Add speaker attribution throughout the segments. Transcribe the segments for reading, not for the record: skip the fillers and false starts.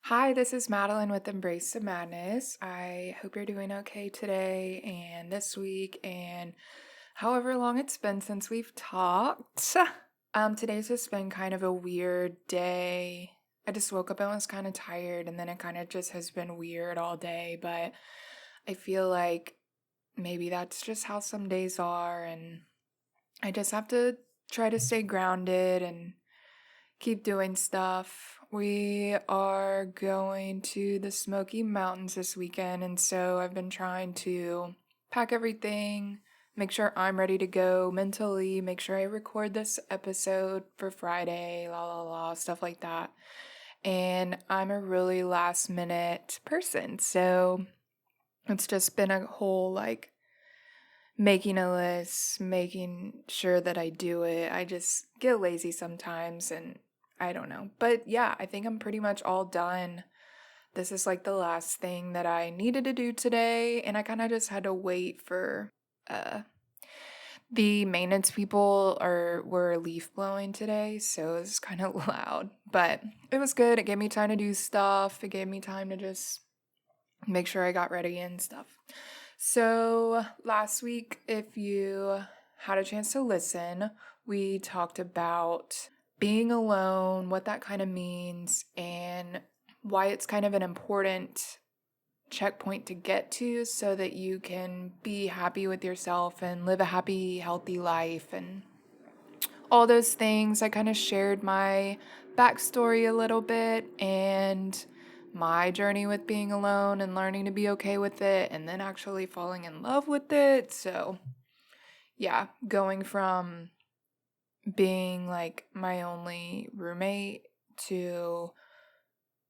Speaker 1: Hi, this is Madeline with Embrace the Madness. I hope you're doing okay today and this week and however long it's been since we've talked. Today's just been kind of a weird day. I just woke up and was kind of tired, and then it kind of just has been weird all day, but I feel like maybe that's just how some days are, and I just have to try to stay grounded and keep doing stuff. We are going to the Smoky Mountains this weekend, and so I've been trying to pack everything, make sure I'm ready to go mentally, make sure I record this episode for Friday, la la la, stuff like that. And I'm a really last minute person, so it's just been a whole making a list, making sure that I do it. I just get lazy sometimes and I don't know. But yeah, I think I'm pretty much all done. This is like the last thing that I needed to do today, and I kind of just had to wait for uh the maintenance people were leaf blowing today, so it was kind of loud. But it was good. It gave me time to do stuff. It gave me time to just make sure I got ready and stuff. So, last week, if you had a chance to listen, we talked about being alone, what that kind of means, and why it's kind of an important checkpoint to get to so that you can be happy with yourself and live a happy, healthy life and all those things. I kind of shared my backstory a little bit and my journey with being alone and learning to be okay with it and then actually falling in love with it. So, yeah, going from being like my only roommate to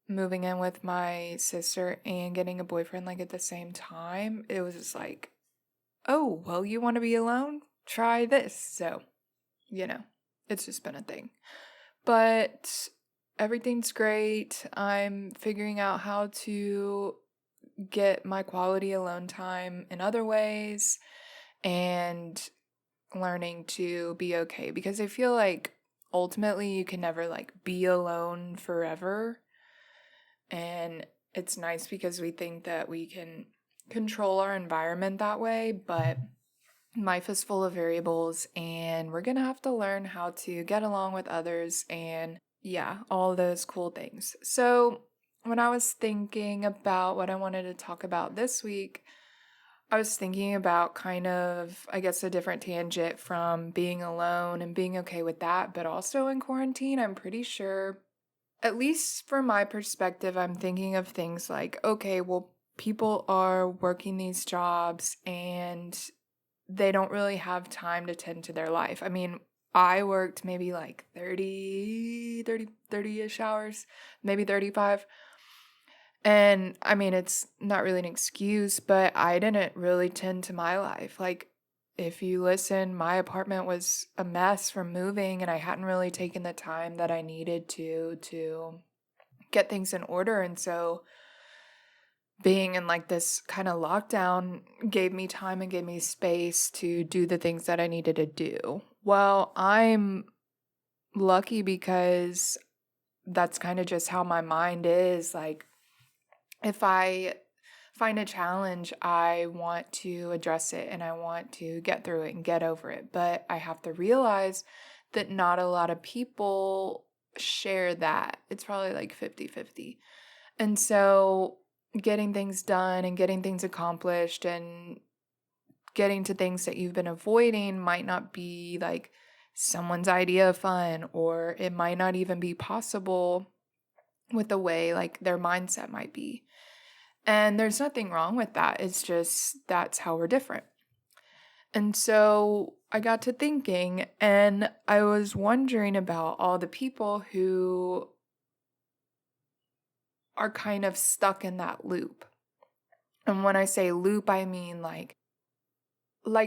Speaker 1: moving in with my sister and getting a boyfriend like at the same time, it was just like, oh, well, you want to be alone? Try this. So, you know, it's just been a thing. But everything's great. I'm figuring out how to get my quality alone time in other ways and learning to be okay because I feel like ultimately you can never like be alone forever. And it's nice because we think that we can control our environment that way, but life is full of variables and we're gonna have to learn how to get along with others and yeah, all those cool things. So, when I was thinking about what I wanted to talk about this week, I was thinking about kind of, I guess, a different tangent from being alone and being okay with that, but also in quarantine, I'm pretty sure, at least from my perspective, I'm thinking of things like, okay, well, people are working these jobs and they don't really have time to tend to their life. I mean, I worked maybe like 30-ish hours, maybe 35. And I mean, it's not really an excuse, but I didn't really tend to my life. Like, if you listen, my apartment was a mess from moving, and I hadn't really taken the time that I needed to get things in order. And so, being in like this kind of lockdown gave me time and gave me space to do the things that I needed to do. Well, I'm lucky because that's kind of just how my mind is. Like, if I find a challenge, I want to address it and I want to get through it and get over it. But I have to realize that not a lot of people share that. It's probably like 50-50. And so getting things done and getting things accomplished and getting to things that you've been avoiding might not be like someone's idea of fun, or it might not even be possible with the way like their mindset might be. And there's nothing wrong with that. It's just that's how we're different. And so I got to thinking and I was wondering about all the people who are kind of stuck in that loop. And when I say loop, I mean like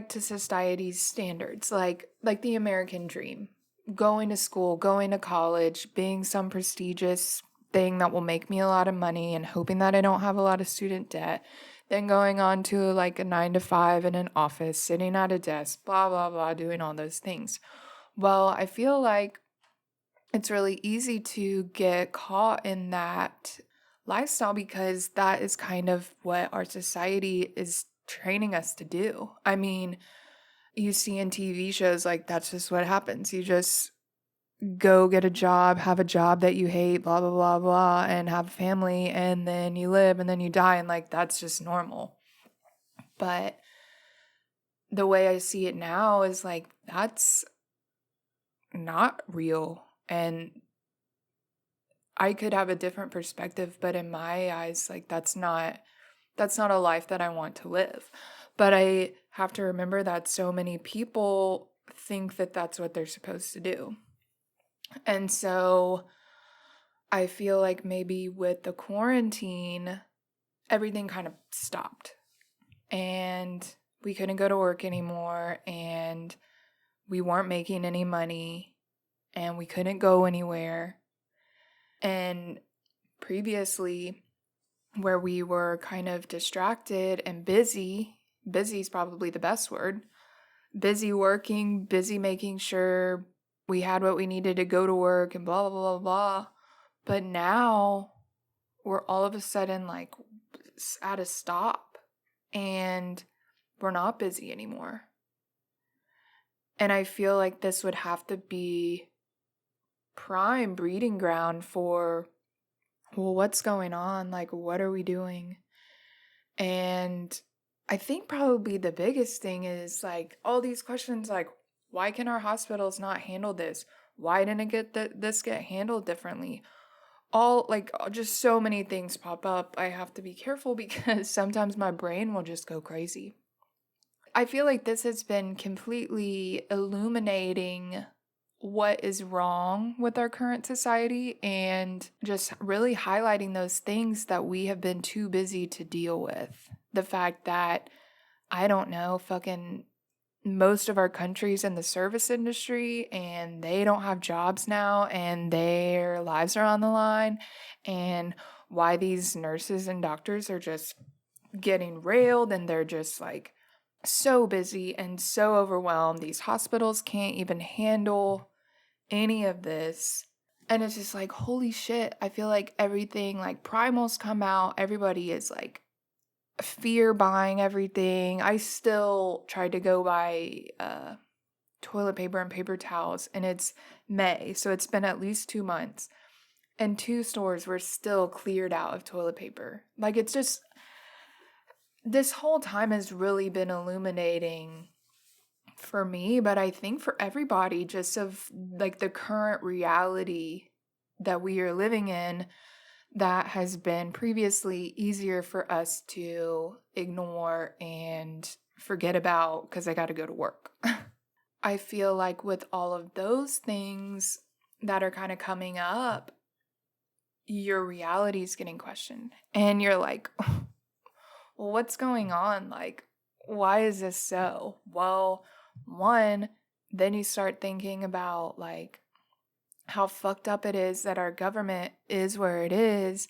Speaker 1: to society's standards, like the American dream. Going to school, going to college, being some prestigious thing that will make me a lot of money and hoping that I don't have a lot of student debt, then going on to like a 9 to 5 in an office, sitting at a desk, blah blah blah, doing all those things. Well, I feel like it's really easy to get caught in that lifestyle because that is kind of what our society is training us to do. I mean, you see in TV shows, like, that's just what happens. You just go get a job, have a job that you hate, blah, blah, blah, blah, and have a family, and then you live, and then you die, and like, that's just normal. But the way I see it now is like, that's not real. And I could have a different perspective, but in my eyes, like, that's not a life that I want to live. But I have to remember that so many people think that that's what they're supposed to do. And so I feel like maybe with the quarantine, everything kind of stopped and we couldn't go to work anymore and we weren't making any money and we couldn't go anywhere. And previously, where we were kind of distracted and busy is probably the best word, busy working, busy making sure we had what we needed to go to work and blah, blah, blah, blah. But now we're all of a sudden like at a stop and we're not busy anymore. And I feel like this would have to be prime breeding ground for, well, what's going on? Like, what are we doing? And I think probably the biggest thing is like all these questions like, why can our hospitals not handle this? Why didn't this get handled differently? Just so many things pop up. I have to be careful because sometimes my brain will just go crazy. I feel like this has been completely illuminating what is wrong with our current society and just really highlighting those things that we have been too busy to deal with. The fact that, I don't know, fucking most of our countries in the service industry and they don't have jobs now and their lives are on the line, and why these nurses and doctors are just getting railed and they're just like so busy and so overwhelmed. These hospitals can't even handle any of this. And it's just like, holy shit. I feel like everything, like primals come out, everybody is like fear buying everything. I still tried to go buy toilet paper and paper towels, and it's May, so it's been at least 2 months. And 2 stores were still cleared out of toilet paper. Like, it's just, this whole time has really been illuminating for me, but I think for everybody, just of like the current reality that we are living in that has been previously easier for us to ignore and forget about because I got to go to work. I feel like with all of those things that are kind of coming up, your reality is getting questioned. And you're like, well, what's going on? Like, why is this so? Well, one, then you start thinking about like how fucked up it is that our government is where it is.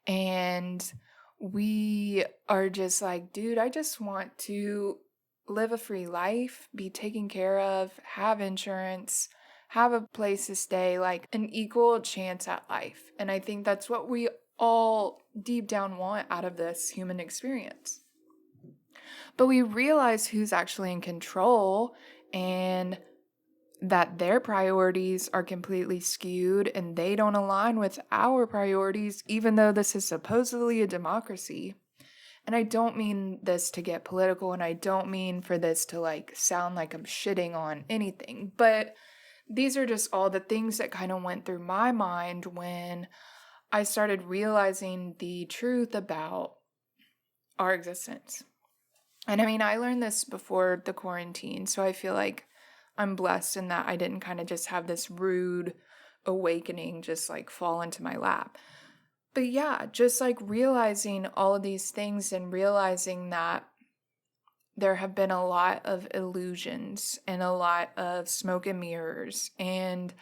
Speaker 1: And we are just like, dude, I just want to live a free life, be taken care of, have insurance, have a place to stay, like an equal chance at life. And I think that's what we all deep down want out of this human experience. But we realize who's actually in control and that their priorities are completely skewed and they don't align with our priorities, even though this is supposedly a democracy. And I don't mean this to get political, and I don't mean for this to like sound like I'm shitting on anything, but these are just all the things that kind of went through my mind when I started realizing the truth about our existence. And I mean, I learned this before the quarantine, so I feel like I'm blessed in that I didn't kind of just have this rude awakening just like fall into my lap. But yeah, just like realizing all of these things and realizing that there have been a lot of illusions and a lot of smoke and mirrors, and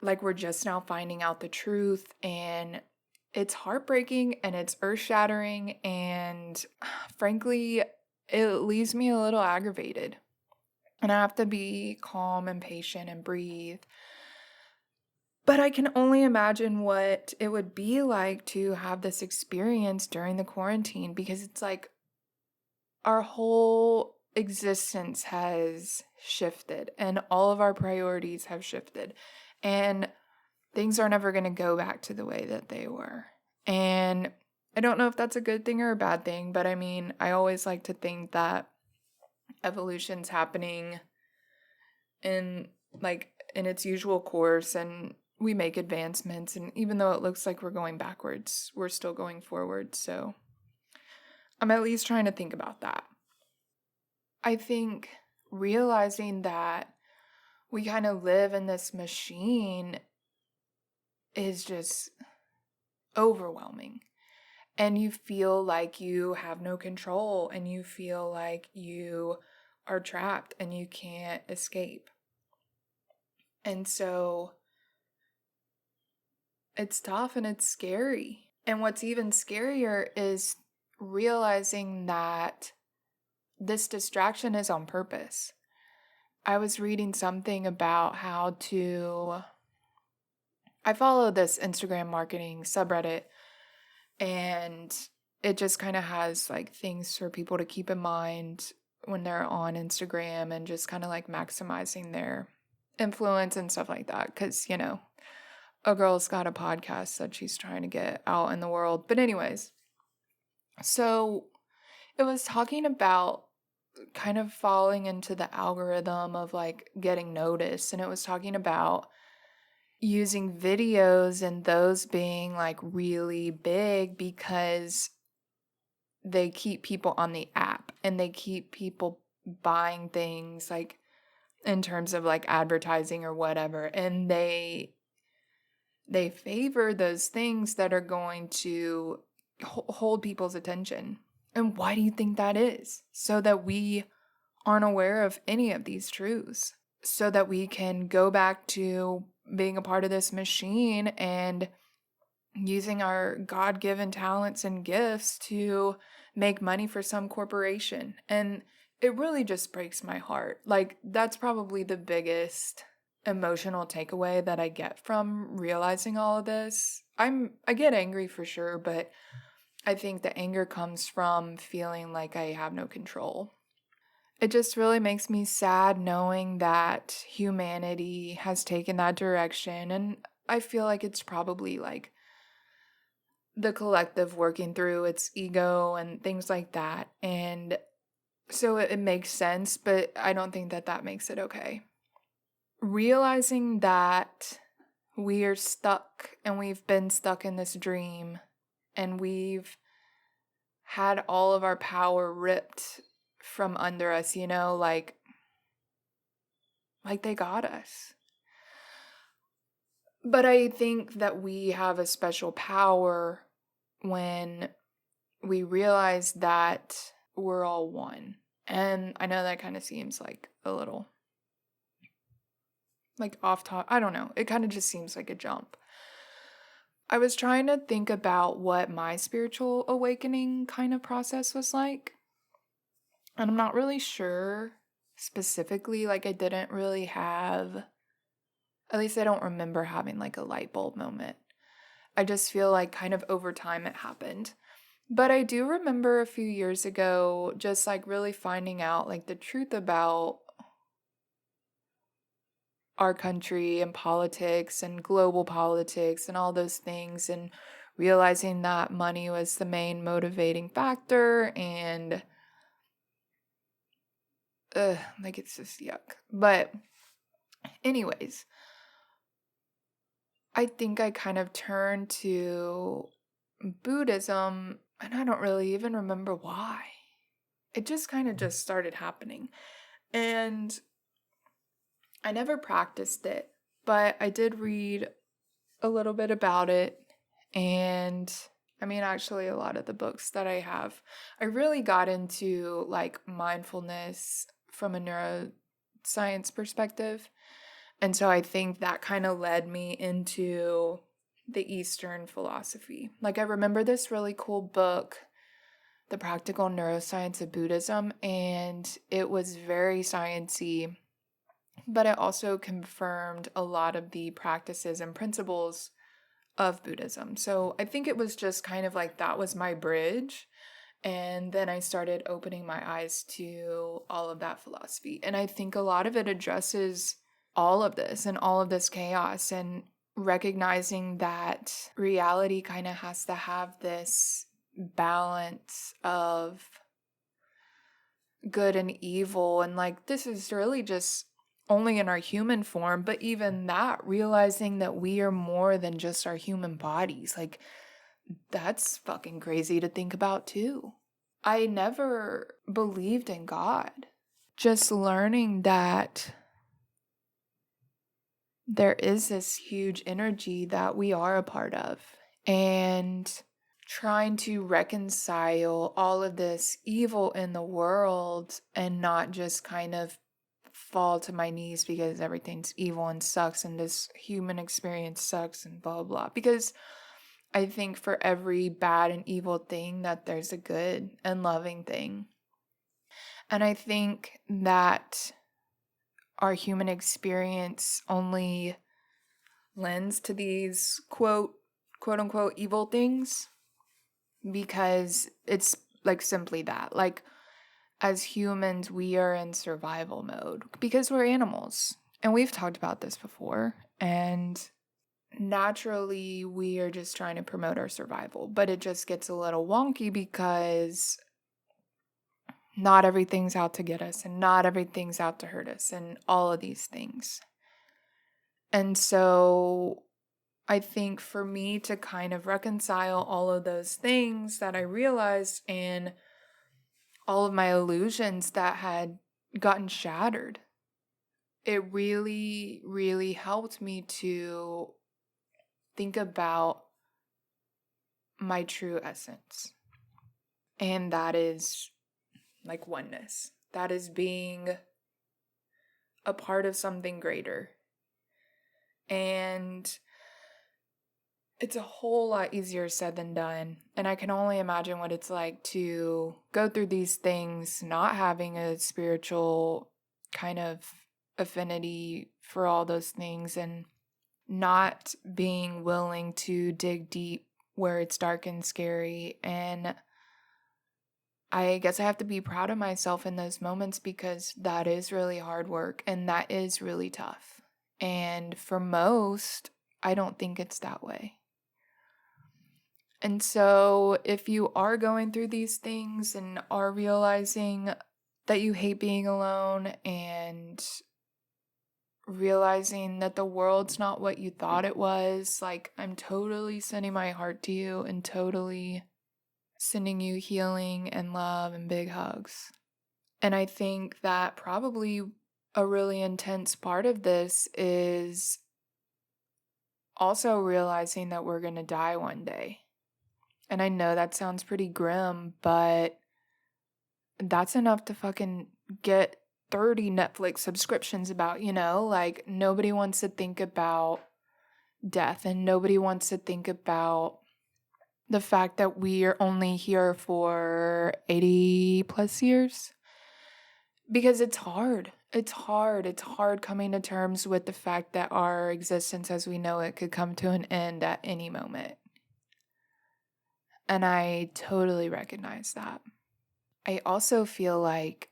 Speaker 1: like we're just now finding out the truth, and it's heartbreaking and it's earth-shattering, and frankly, it leaves me a little aggravated. And I have to be calm and patient and breathe. But I can only imagine what it would be like to have this experience during the quarantine, because it's like our whole existence has shifted and all of our priorities have shifted, and things are never going to go back to the way that they were. And I don't know if that's a good thing or a bad thing, but I mean, I always like to think that evolution's happening in in its usual course, and we make advancements, and even though it looks like we're going backwards, we're still going forward. So I'm at least trying to think about that. I think realizing that we kind of live in this machine is just overwhelming. And you feel like you have no control, and you feel like you are trapped and you can't escape. And so it's tough and it's scary. And what's even scarier is realizing that this distraction is on purpose. I was reading something about I follow this Instagram marketing subreddit, and it just kind of has like things for people to keep in mind when they're on Instagram, and just kind of like maximizing their influence and stuff like that. Because, a girl's got a podcast that she's trying to get out in the world. But anyways, so it was talking about kind of falling into the algorithm of like getting noticed. And it was talking about using videos and those being like really big because they keep people on the app, and they keep people buying things like in terms of like advertising or whatever. And they favor those things that are going to hold people's attention. And why do you think that is? So that we aren't aware of any of these truths, so that we can go back to being a part of this machine and using our God-given talents and gifts to make money for some corporation. And it really just breaks my heart. Like, that's probably the biggest emotional takeaway that I get from realizing all of this. I get angry for sure, but I think the anger comes from feeling like I have no control. It just really makes me sad knowing that humanity has taken that direction, and I feel like it's probably like the collective working through its ego and things like that. And so it makes sense, but I don't think that that makes it okay. Realizing that we are stuck, and we've been stuck in this dream, and we've had all of our power ripped from under us, like they got us. But I think that we have a special power when we realize that we're all one. And I know that kind of seems like a little like off top. I don't know. It kind of just seems like a jump. I was trying to think about what my spiritual awakening kind of process was like. And I'm not really sure specifically. Like, I didn't really have, at least I don't remember having like a light bulb moment. I just feel like kind of over time it happened. But I do remember a few years ago just like really finding out like the truth about our country and politics and global politics and all those things, and realizing that money was the main motivating factor, and like it's just yuck. But anyways, I think I kind of turned to Buddhism, and I don't really even remember why. It just kind of just started happening. And I never practiced it, but I did read a little bit about it. And I mean, actually, a lot of the books that I have, I really got into like mindfulness from a neuroscience perspective. And so I think that kind of led me into the Eastern philosophy. Like, I remember this really cool book, The Practical Neuroscience of Buddhism, and it was very sciencey. but it also confirmed a lot of the practices and principles of Buddhism. So I think it was just kind of like that was my bridge. And then I started opening my eyes to all of that philosophy. And I think a lot of it addresses all of this and all of this chaos and recognizing that reality kind of has to have this balance of good and evil. And like, this is really just only in our human form, but even that, realizing that we are more than just our human bodies, like, that's fucking crazy to think about too. I never believed in God. Just learning that there is this huge energy that we are a part of, and trying to reconcile all of this evil in the world and not just kind of fall to my knees because everything's evil and sucks and this human experience sucks and blah blah. Because I think for every bad and evil thing that there's a good and loving thing. And I think that our human experience only lends to these quote unquote evil things because it's like simply that. Like, as humans, we are in survival mode because we're animals. And we've talked about this before. And naturally, we are just trying to promote our survival. But it just gets a little wonky because not everything's out to get us and not everything's out to hurt us and all of these things. And so I think for me to kind of reconcile all of those things that I realized and all of my illusions that had gotten shattered, it really, really helped me to think about my true essence. And that is like oneness. That is being a part of something greater. And it's a whole lot easier said than done. And I can only imagine what it's like to go through these things, not having a spiritual kind of affinity for all those things, and not being willing to dig deep where it's dark and scary. And I guess I have to be proud of myself in those moments because that is really hard work and that is really tough. And for most, I don't think it's that way. And so if you are going through these things and are realizing that you hate being alone and realizing that the world's not what you thought it was, like, I'm totally sending my heart to you and totally sending you healing and love and big hugs. And I think that probably a really intense part of this is also realizing that we're going to die one day. And I know that sounds pretty grim, but that's enough to fucking get 30 Netflix subscriptions about, Like, nobody wants to think about death and nobody wants to think about the fact that we are only here for 80 plus years. Because it's hard. It's hard. It's hard coming to terms with the fact that our existence as we know it could come to an end at any moment. And I totally recognize that. I also feel like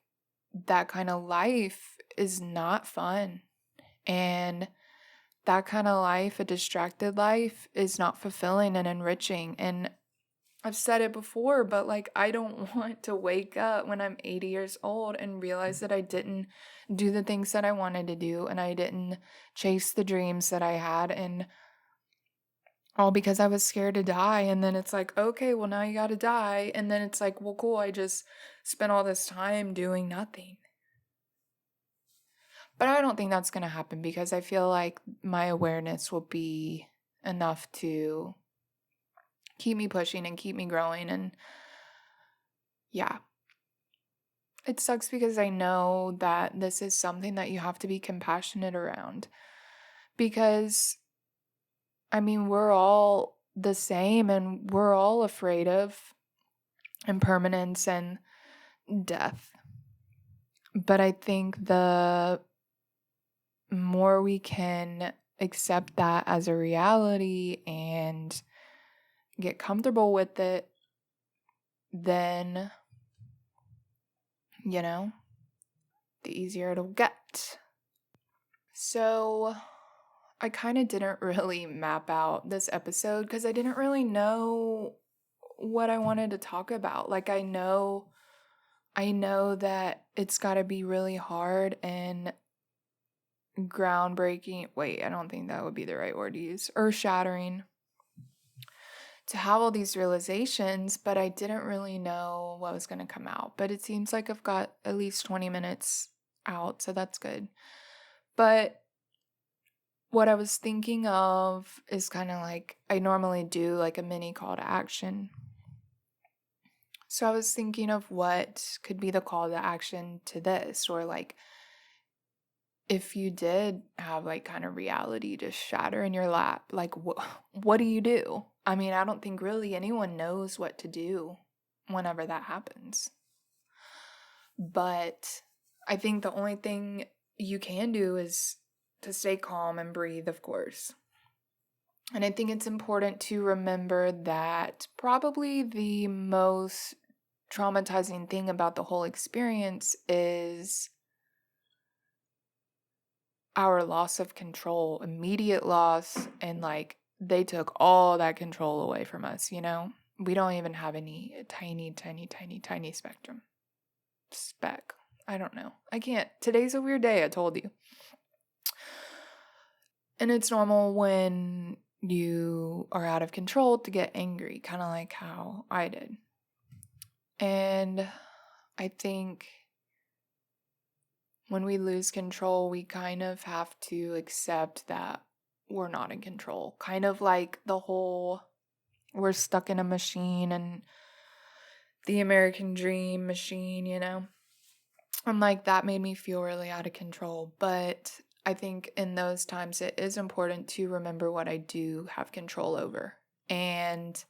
Speaker 1: that kind of life is not fun. And that kind of life, a distracted life, is not fulfilling and enriching. And I've said it before, but like, I don't want to wake up when I'm 80 years old and realize that I didn't do the things that I wanted to do and I didn't chase the dreams that I had, and all because I was scared to die. And then it's like, okay, well, now you gotta die. And then it's like, well, cool, I just spent all this time doing nothing. But I don't think that's gonna happen because I feel like my awareness will be enough to keep me pushing and keep me growing. And yeah, it sucks because I know that this is something that you have to be compassionate around. Because, I mean, we're all the same and we're all afraid of impermanence and death. But I think the more we can accept that as a reality and get comfortable with it, then, the easier it'll get. So I kind of didn't really map out this episode because I didn't really know what I wanted to talk about. Like, I know that it's got to be really hard and groundbreaking. Wait, I don't think that would be the right word to use. Earth-shattering to have all these realizations, but I didn't really know what was going to come out. But it seems like I've got at least 20 minutes out, so that's good. But what I was thinking of is kind of like, I normally do like a mini call to action. So I was thinking of what could be the call to action to this, or like if you did have like kind of reality just shatter in your lap, like what do you do? I mean, I don't think really anyone knows what to do whenever that happens. But I think the only thing you can do is to stay calm and breathe, of course. And I think it's important to remember that probably the most traumatizing thing about the whole experience is our loss of control, immediate loss, and like they took all that control away from us, We don't even have any tiny speck. I don't know. I can't. Today's a weird day, I told you. And it's normal when you are out of control to get angry, kind of like how I did. And I think when we lose control, we kind of have to accept that we're not in control. Kind of like the whole we're stuck in a machine and the American dream machine, And like that made me feel really out of control. But I think in those times it is important to remember what I do have control over. And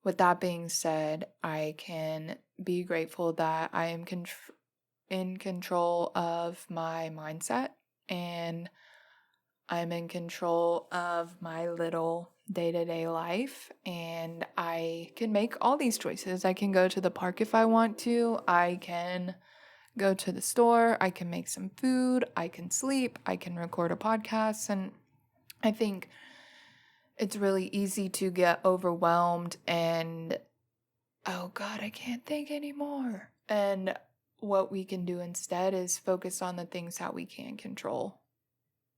Speaker 1: with that being said, I can be grateful that I am in control of my mindset, and I'm in control of my little day-to-day life, and I can make all these choices. I can go to the park if I want to. I can go to the store. I can make some food. I can sleep. I can record a podcast. And I think it's really easy to get overwhelmed and, oh God, I can't think anymore. And what we can do instead is focus on the things that we can control.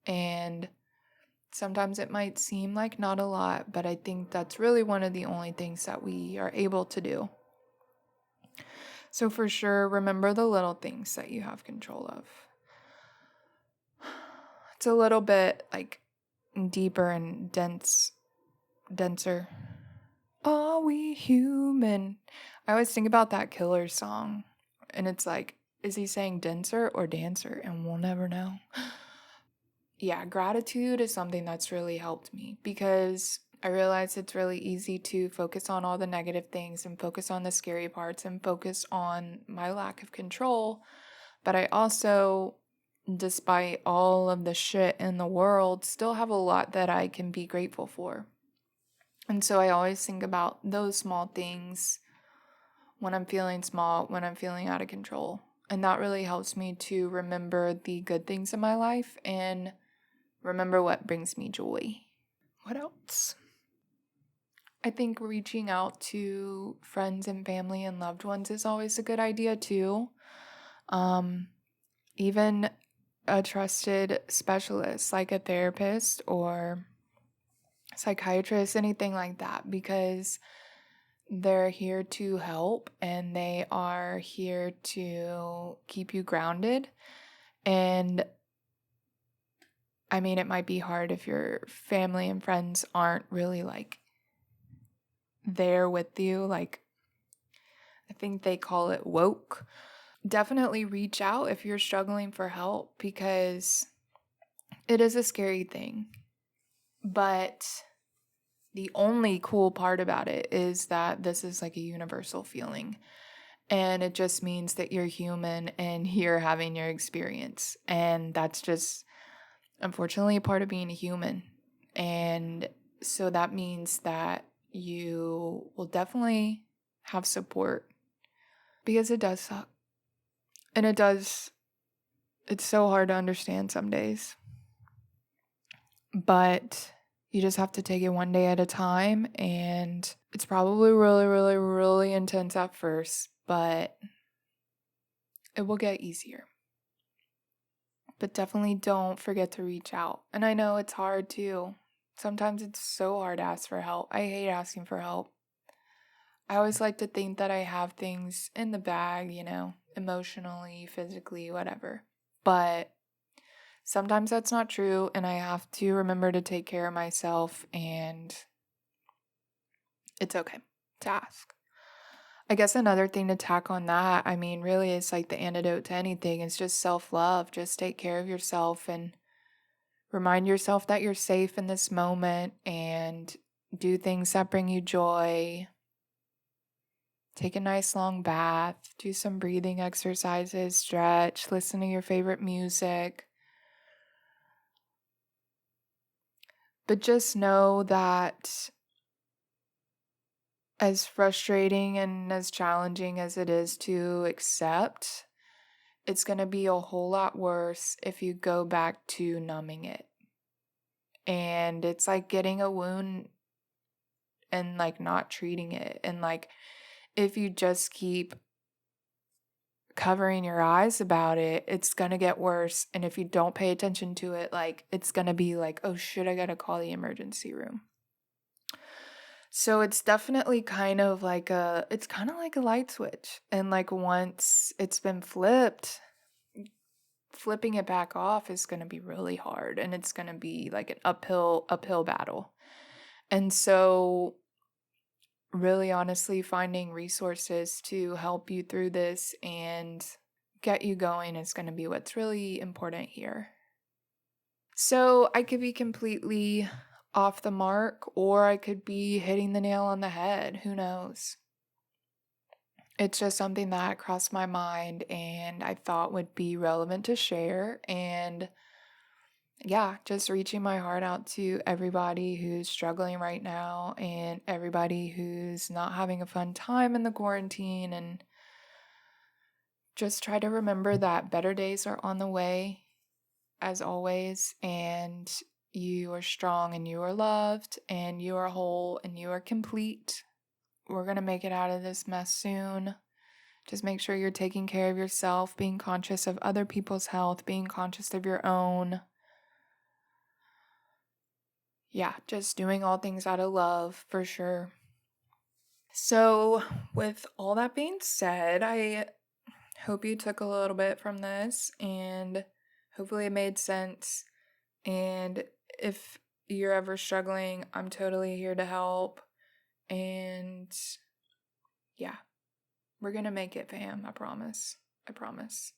Speaker 1: And sometimes it might seem like not a lot, but I think that's really one of the only things that we are able to do. So for sure, remember the little things that you have control of. It's a little bit like deeper and denser. Are we human? I always think about that Killer song, and it's like, is he saying denser or dancer? And we'll never know. Yeah, gratitude is something that's really helped me because I realize it's really easy to focus on all the negative things and focus on the scary parts and focus on my lack of control. But I also, despite all of the shit in the world, still have a lot that I can be grateful for. And so I always think about those small things when I'm feeling small, when I'm feeling out of control. And that really helps me to remember the good things in my life and remember what brings me joy. What else? I think reaching out to friends and family and loved ones is always a good idea too. Even a trusted specialist like a therapist or psychiatrist, anything like that, because they're here to help and they are here to keep you grounded. And I mean, it might be hard if your family and friends aren't really like there with you. Like, I think they call it woke. Definitely reach out if you're struggling for help because it is a scary thing. But the only cool part about it is that this is like a universal feeling. And it just means that you're human and you're having your experience. And that's just unfortunately a part of being a human. And so that means that you will definitely have support, because it does suck. And it's so hard to understand some days. But you just have to take it one day at a time. And it's probably really, really, really intense at first, but it will get easier. But definitely don't forget to reach out. And I know it's hard too. Sometimes it's so hard to ask for help. I hate asking for help. I always like to think that I have things in the bag, emotionally, physically, whatever. But sometimes that's not true, and I have to remember to take care of myself, and it's okay to ask. I guess another thing to tack on that, really it's like the antidote to anything. It's just self-love. Just take care of yourself and remind yourself that you're safe in this moment, and do things that bring you joy. Take a nice long bath, do some breathing exercises, stretch, listen to your favorite music. But just know that as frustrating and as challenging as it is to accept, it's going to be a whole lot worse if you go back to numbing it. And it's like getting a wound and like not treating it. And like if you just keep covering your eyes about it, it's going to get worse. And if you don't pay attention to it, like it's going to be like, oh shit, I got to call the emergency room. So it's definitely kind of like a light switch. And like once it's been flipped, flipping it back off is going to be really hard, and it's going to be like an uphill battle. And so really honestly finding resources to help you through this and get you going is going to be what's really important here. So I could be completely off the mark, or I could be hitting the nail on the head. Who knows? It's just something that crossed my mind and I thought would be relevant to share. And yeah, just reaching my heart out to everybody who's struggling right now and everybody who's not having a fun time in the quarantine. And just try to remember that better days are on the way, as always. And you are strong and you are loved and you are whole and you are complete. We're going to make it out of this mess soon. Just make sure you're taking care of yourself, being conscious of other people's health, being conscious of your own. Yeah, just doing all things out of love for sure. So, with all that being said, I hope you took a little bit from this and hopefully it made sense. And if you're ever struggling, I'm totally here to help. And yeah, we're going to make it, fam. I promise. I promise.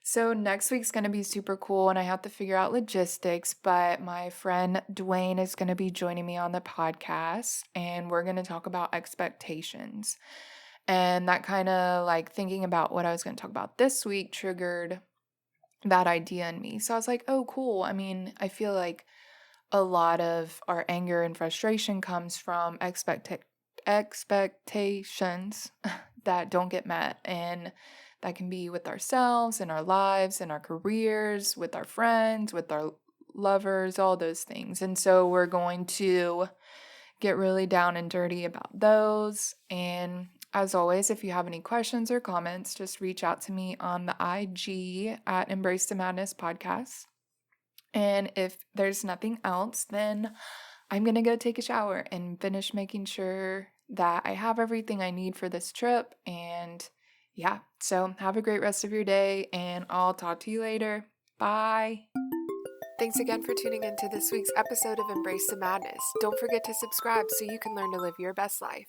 Speaker 1: So next week's going to be super cool, and I have to figure out logistics, but my friend Dwayne is going to be joining me on the podcast, and we're going to talk about expectations. And that kind of like thinking about what I was going to talk about this week triggered that idea in me. So I was like, oh, cool. I feel like a lot of our anger and frustration comes from expectations that don't get met, and that can be with ourselves, in our lives, in our careers, with our friends, with our lovers, all those things. And so we're going to get really down and dirty about those. And as always, if you have any questions or comments, just reach out to me on the IG at Embrace the Madness Podcast. And if there's nothing else, then I'm going to go take a shower and finish making sure that I have everything I need for this trip. And yeah, so have a great rest of your day, and I'll talk to you later. Bye. Thanks again for tuning into this week's episode of Embrace the Madness. Don't forget to subscribe so you can learn to live your best life.